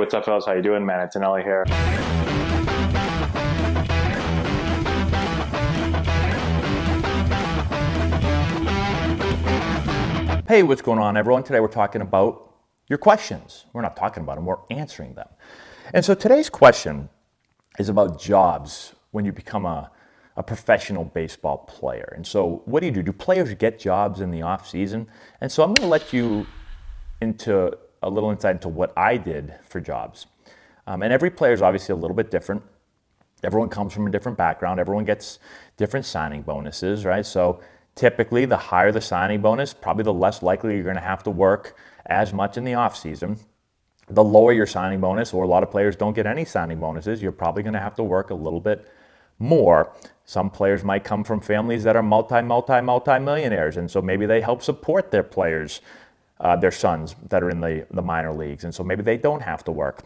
What's up, fellas? How you doing, man? Antonelli here. Hey, what's going on, everyone? Today we're talking about your questions. We're not talking about them, we're answering them. And so today's question is about jobs when you become a professional baseball player. And so what do? Do players get jobs in the off season? And so I'm going to let you into a little insight into what I did for jobs. And every player is obviously a little bit different. Everyone comes from a different background. Everyone gets different signing bonuses, right? So typically, the higher the signing bonus, probably the less likely you're going to have to work as much in the offseason. The lower your signing bonus, or a lot of players don't get any signing bonuses, you're probably going to have to work a little bit more. Some players might come from families that are multi-millionaires, and so maybe they help support their players, their sons that are in the minor leagues, and so maybe they don't have to work.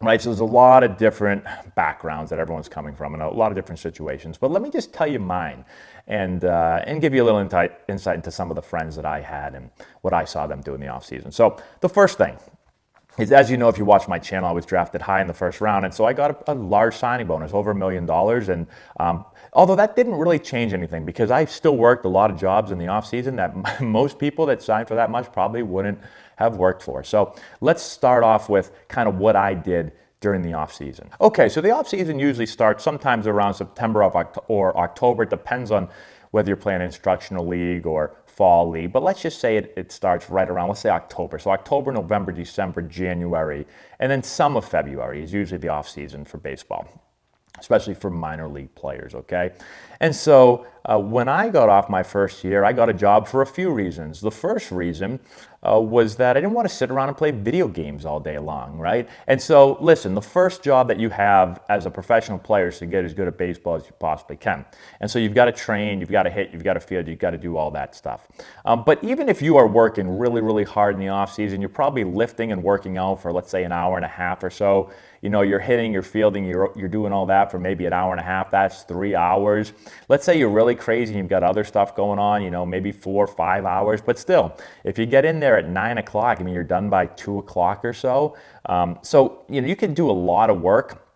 Right, so there's a lot of different backgrounds that everyone's coming from and a lot of different situations. But let me just tell you mine and give you a little insight into some of the friends that I had and what I saw them do in the offseason. So the first thing is, as you know, if you watch my channel, I was drafted high in the first round. And so I got a large signing bonus, over $1 million. And although that didn't really change anything, because I still worked a lot of jobs in the offseason that most people that signed for that much probably wouldn't have worked for. So let's start off with kind of what I did during the off season. Okay, so the off season usually starts sometimes around September or October. It depends on whether you're playing instructional league or fall league, but let's just say it starts right around, let's say October. So October, November, December, January, and then some of February is usually the off season for baseball, especially for minor league players, okay? And so when I got off my first year, I got a job for a few reasons. The first reason was that I didn't want to sit around and play video games all day long, right? And so, listen, the first job that you have as a professional player is to get as good at baseball as you possibly can. And so you've got to train, you've got to hit, you've got to field, you've got to do all that stuff. But even if you are working really, really hard in the off season, you're probably lifting and working out for, let's say, an hour and a half or so. You know, you're hitting, you're fielding, you're doing all that for maybe an hour and a half. That's 3 hours. Let's say you're really crazy and you've got other stuff going on, you know, maybe 4 or 5 hours. But still, if you get in there at 9 o'clock, I mean, you're done by 2 o'clock or so. So, you know, you can do a lot of work.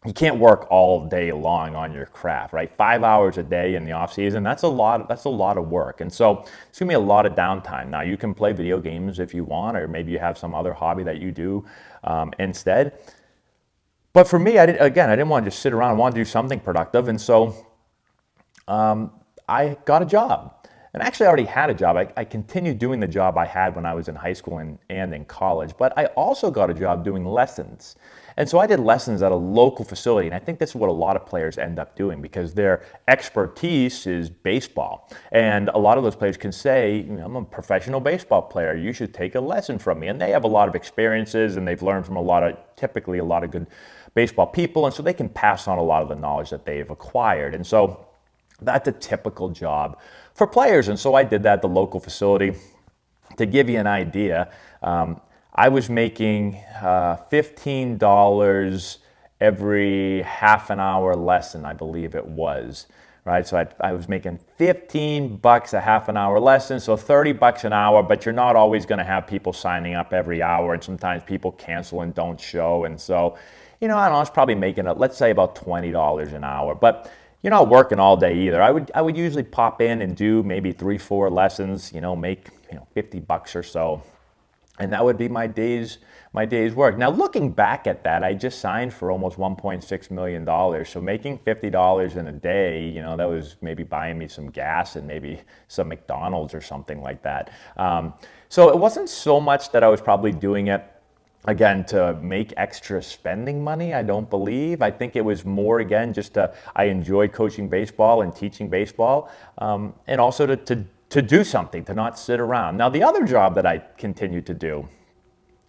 You can't work all day long on your craft, right? 5 hours a day in the off season, that's a lot of work. And so it's gonna be a lot of downtime. Now, you can play video games if you want, or maybe you have some other hobby that you do instead. But for me, I didn't want to just sit around. I wanted to do something productive. And so I got a job. And actually, I already had a job. I continued doing the job I had when I was in high school and in college. But I also got a job doing lessons. And so I did lessons at a local facility. And I think this is what a lot of players end up doing, because their expertise is baseball. And a lot of those players can say, you know, I'm a professional baseball player. You should take a lesson from me. And they have a lot of experiences, and they've learned from typically a lot of good baseball people. And so they can pass on a lot of the knowledge that they've acquired. And so that's a typical job for players. And so I did that at the local facility. To give you an idea, I was making $15 every half an hour lesson, I believe it was. Right, so I was making $15 a half an hour lesson, so $30 an hour, but you're not always going to have people signing up every hour, and sometimes people cancel and don't show. And so, you know, I don't know, I was probably making, let's say, about $20 an hour. But you're not working all day either. I would usually pop in and do maybe 3-4 lessons, you know, make, you know, $50 or so. And that would be my day's work. Now, looking back at that, I just signed for almost $1.6 million. So making $50 in a day, you know, that was maybe buying me some gas and maybe some McDonald's or something like that. So it wasn't so much that I was probably doing it, again, to make extra spending money, I don't believe. I think it was more, again, just I enjoy coaching baseball and teaching baseball, and also to do something, to not sit around. Now, the other job that I continued to do,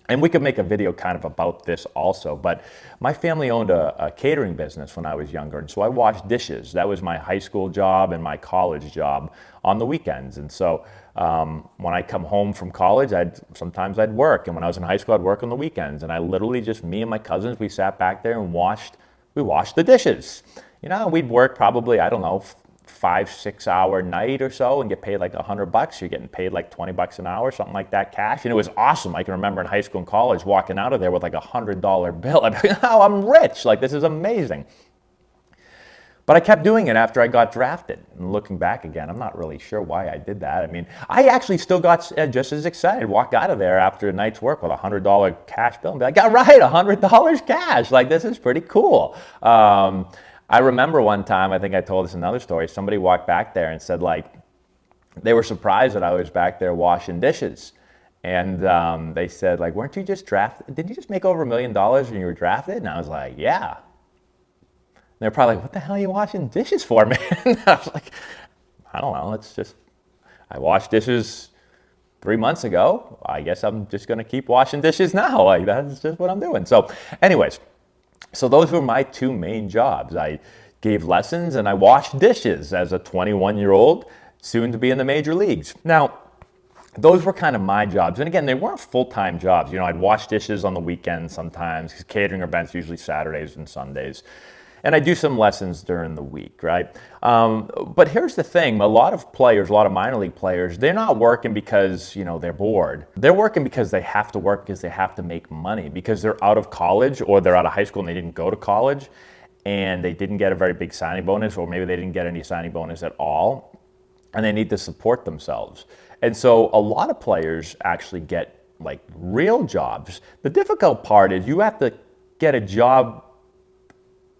and we could make a video kind of about this also, but my family owned a catering business when I was younger, and so I washed dishes. That was my high school job and my college job on the weekends. And so when I come home from college, sometimes I'd work, and when I was in high school, I'd work on the weekends. And I literally just, me and my cousins, we sat back there and washed the dishes. You know, we'd work probably, I don't know, 5-6 hour night or so and get paid like $100. You're getting paid like $20 an hour, something like that, cash. And it was awesome. I can remember in high school and college walking out of there with like $100 bill. I'm like, oh, I'm rich. Like, this is amazing. But I kept doing it after I got drafted. And looking back again, I'm not really sure why I did that. I mean, I actually still got just as excited. Walk out of there after a night's work with a $100 cash bill and be like, all right, $100 cash. Like, this is pretty cool. I remember one time, I think I told this in another story, somebody walked back there and said, like, they were surprised that I was back there washing dishes. And they said, like, weren't you just drafted? Didn't you just make over $1 million when you were drafted? And I was like, yeah. They're probably like, what the hell are you washing dishes for, man? I was like, I don't know. I washed dishes 3 months ago. I guess I'm just going to keep washing dishes now. Like, that's just what I'm doing. So anyways, so those were my two main jobs. I gave lessons and I washed dishes as a 21-year-old, soon to be in the major leagues. Now, those were kind of my jobs. And again, they weren't full-time jobs. You know, I'd wash dishes on the weekends sometimes, because catering events usually Saturdays and Sundays. And I do some lessons during the week, right? But here's the thing. A lot of players, a lot of minor league players, they're not working because, you know, they're bored. They're working because they have to work, because they have to make money, because they're out of college or they're out of high school and they didn't go to college and they didn't get a very big signing bonus, or maybe they didn't get any signing bonus at all, and they need to support themselves. And so a lot of players actually get like real jobs. The difficult part is you have to get a job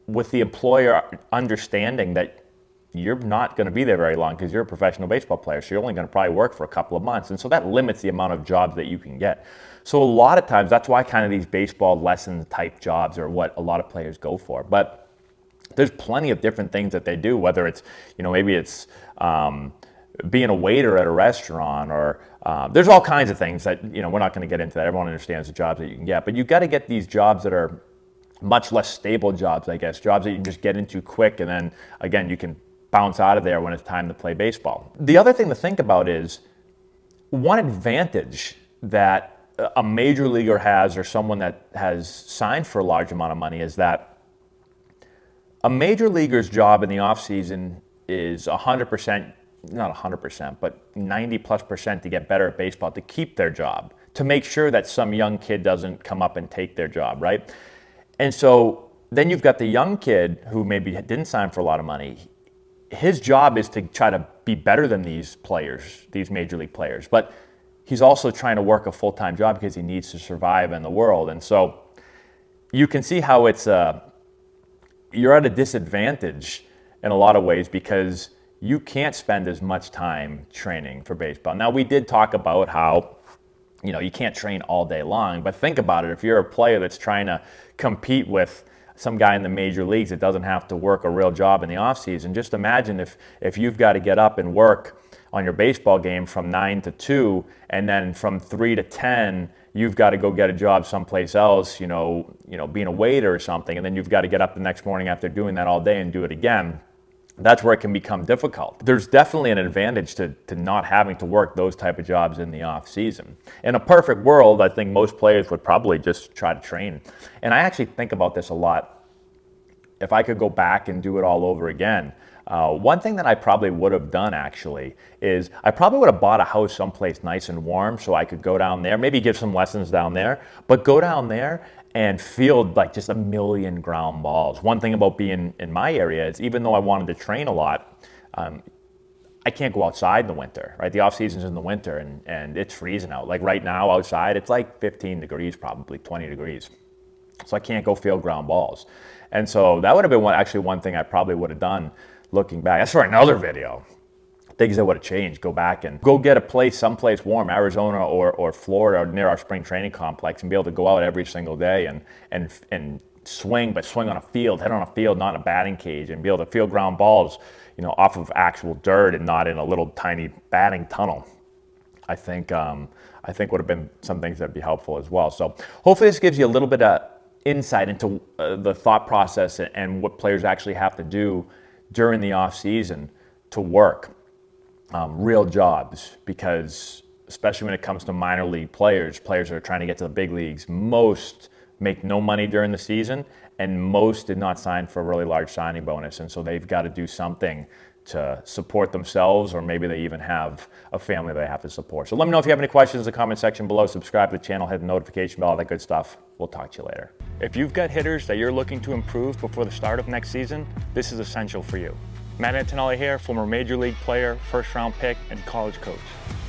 with the employer understanding that you're not going to be there very long because you're a professional baseball player. So you're only going to probably work for a couple of months. And so that limits the amount of jobs that you can get. So a lot of times, that's why kind of these baseball lesson type jobs are what a lot of players go for. But there's plenty of different things that they do, whether it's, you know, maybe it's being a waiter at a restaurant, or there's all kinds of things that, you know, we're not going to get into that. Everyone understands the jobs that you can get. But you've got to get these jobs that are much less stable jobs, I guess, jobs that you can just get into quick, and then, again, you can bounce out of there when it's time to play baseball. The other thing to think about is one advantage that a major leaguer has, or someone that has signed for a large amount of money, is that a major leaguer's job in the offseason is 100%, not 100%, but 90+% to get better at baseball, to keep their job, to make sure that some young kid doesn't come up and take their job, right? And so then you've got the young kid who maybe didn't sign for a lot of money. His job is to try to be better than these players, these major league players. But he's also trying to work a full-time job because he needs to survive in the world. And so you can see how it's you're at a disadvantage in a lot of ways, because you can't spend as much time training for baseball. Now, we did talk about how, you know, you can't train all day long, but think about it. If you're a player that's trying to compete with some guy in the major leagues that doesn't have to work a real job in the offseason, just imagine if you've got to get up and work on your baseball game from 9 to 2, and then from 3 to 10, you've got to go get a job someplace else, you know, being a waiter or something, and then you've got to get up the next morning after doing that all day and do it again. That's where it can become difficult. There's definitely an advantage to not having to work those type of jobs in the off season. In a perfect world, I think most players would probably just try to train. And I actually think about this a lot. If I could go back and do it all over again, one thing that I probably would have done actually is I probably would have bought a house someplace nice and warm so I could go down there, maybe give some lessons down there, but go down there and field like just a million ground balls. One thing about being in my area is, even though I wanted to train a lot, I can't go outside in the winter, right? The off season's in the winter and it's freezing out. Like right now outside, it's like 15 degrees, probably 20 degrees. So I can't go field ground balls. And so that would have been one thing I probably would have done looking back. That's for another video. Things that would have changed. Go back and go get a place, someplace warm, Arizona or Florida, near our spring training complex, and be able to go out every single day and swing, but swing on a field, head on a field, not in a batting cage, and be able to field ground balls, you know, off of actual dirt and not in a little tiny batting tunnel. I think would have been some things that'd be helpful as well. So hopefully this gives you a little bit of insight into the thought process and what players actually have to do during the off season to work real jobs, because especially when it comes to minor league players that are trying to get to the big leagues, most make no money during the season, and most did not sign for a really large signing bonus, and so they've got to do something to support themselves, or maybe they even have a family they have to support. So let me know if you have any questions in the comment section below. Subscribe to the channel, hit the notification bell, all that good stuff. We'll talk to you later. If you've got hitters that you're looking to improve before the start of next season, this is essential for you. Matt Antonelli here, former major league player, first-round pick, and college coach.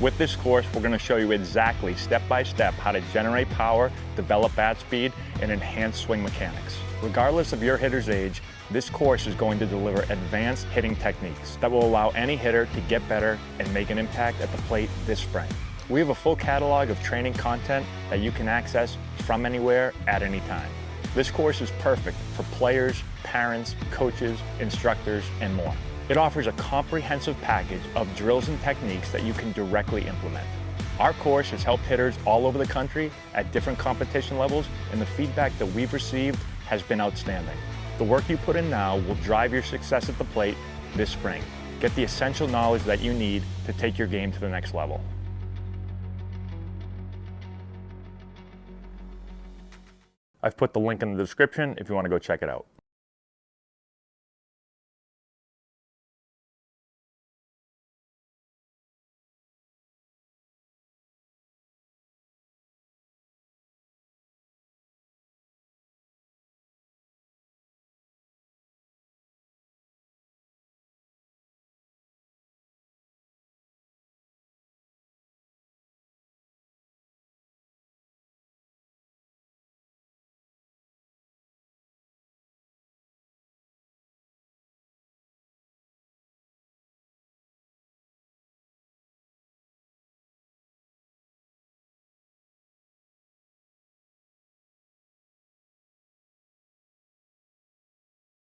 With this course, we're going to show you exactly, step-by-step, how to generate power, develop bat speed, and enhance swing mechanics. Regardless of your hitter's age, this course is going to deliver advanced hitting techniques that will allow any hitter to get better and make an impact at the plate this spring. We have a full catalog of training content that you can access from anywhere at any time. This course is perfect for players, parents, coaches, instructors, and more. It offers a comprehensive package of drills and techniques that you can directly implement. Our course has helped hitters all over the country at different competition levels, and the feedback that we've received has been outstanding. The work you put in now will drive your success at the plate this spring. Get the essential knowledge that you need to take your game to the next level. I've put the link in the description if you want to go check it out.